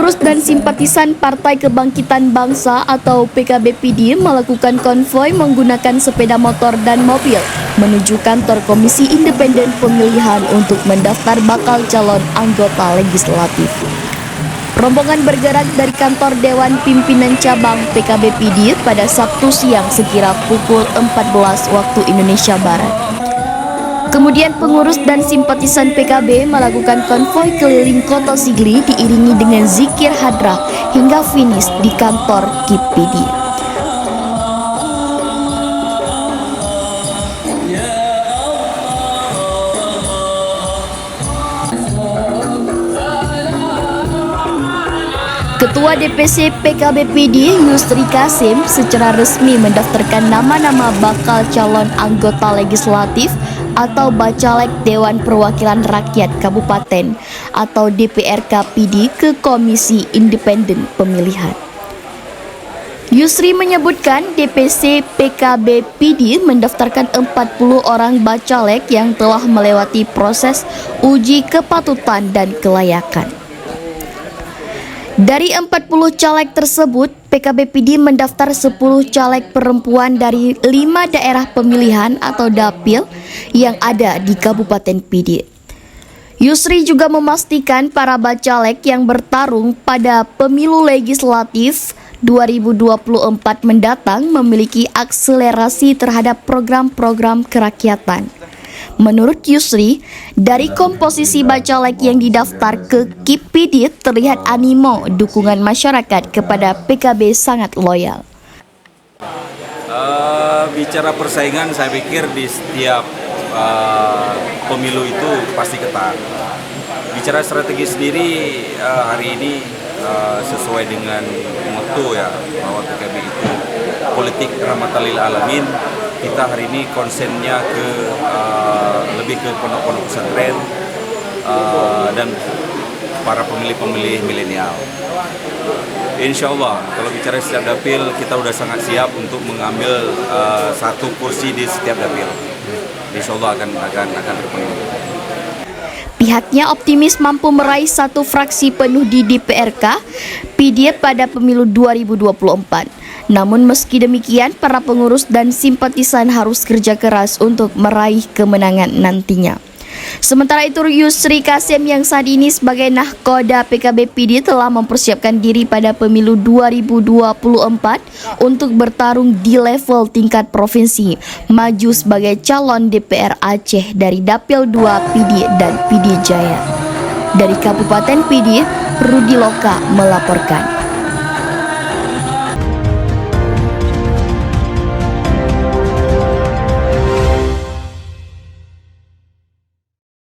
Pengurus dan simpatisan Partai Kebangkitan Bangsa atau PKB-PD melakukan konvoi menggunakan sepeda motor dan mobil menuju kantor Komisi Independen Pemilihan untuk mendaftar bakal calon anggota legislatif. Rombongan bergerak dari kantor Dewan Pimpinan Cabang PKB-PD pada Sabtu siang sekira pukul 14 waktu Indonesia Barat. Kemudian pengurus dan simpatisan PKB melakukan konvoi keliling kota Sigli diiringi dengan zikir hadrah hingga finish di kantor KIP-PD. Ketua DPC PKB-PD Yusri Kasim secara resmi mendaftarkan nama-nama bakal calon anggota legislatif atau Bacalek Dewan Perwakilan Rakyat Kabupaten atau DPRK PD ke Komisi Independen Pemilihan. Yusri menyebutkan DPC PKB PD mendaftarkan 40 orang bacalek yang telah melewati proses uji kepatutan dan kelayakan. Dari 40 caleg tersebut, PKB-PD mendaftar 10 caleg perempuan dari 5 daerah pemilihan atau dapil yang ada di Kabupaten PD. Yusri juga memastikan para bacalek yang bertarung pada pemilu legislatif 2024 mendatang memiliki akselerasi terhadap program-program kerakyatan. Menurut Yusri, dari komposisi bacalek yang didaftar ke KIP-PD terlihat animo dukungan masyarakat kepada PKB sangat loyal. Bicara persaingan, saya pikir di setiap pemilu itu pasti ketat. Bicara strategi sendiri, hari ini sesuai dengan motto ya, bahwa PKB itu politik rahmatan lil alamin. Kita hari ini konsennya lebih ke pondok-pondok pesantren dan para pemilih-pemilih milenial. Insya Allah, kalau bicara setiap dapil, kita sudah sangat siap untuk mengambil satu kursi di setiap dapil. Insya Allah akan terpenuhi. Pihaknya optimis mampu meraih satu fraksi penuh di DPRK PD pada pemilu 2024. Namun meski demikian, para pengurus dan simpatisan harus kerja keras untuk meraih kemenangan nantinya. Sementara itu, Yusri Kasim yang saat ini sebagai nahkoda PKB-PD telah mempersiapkan diri pada pemilu 2024 untuk bertarung di level tingkat provinsi, maju sebagai calon DPR Aceh dari Dapil 2 PD dan PD Jaya. Dari Kabupaten PD, Rudi Loka melaporkan.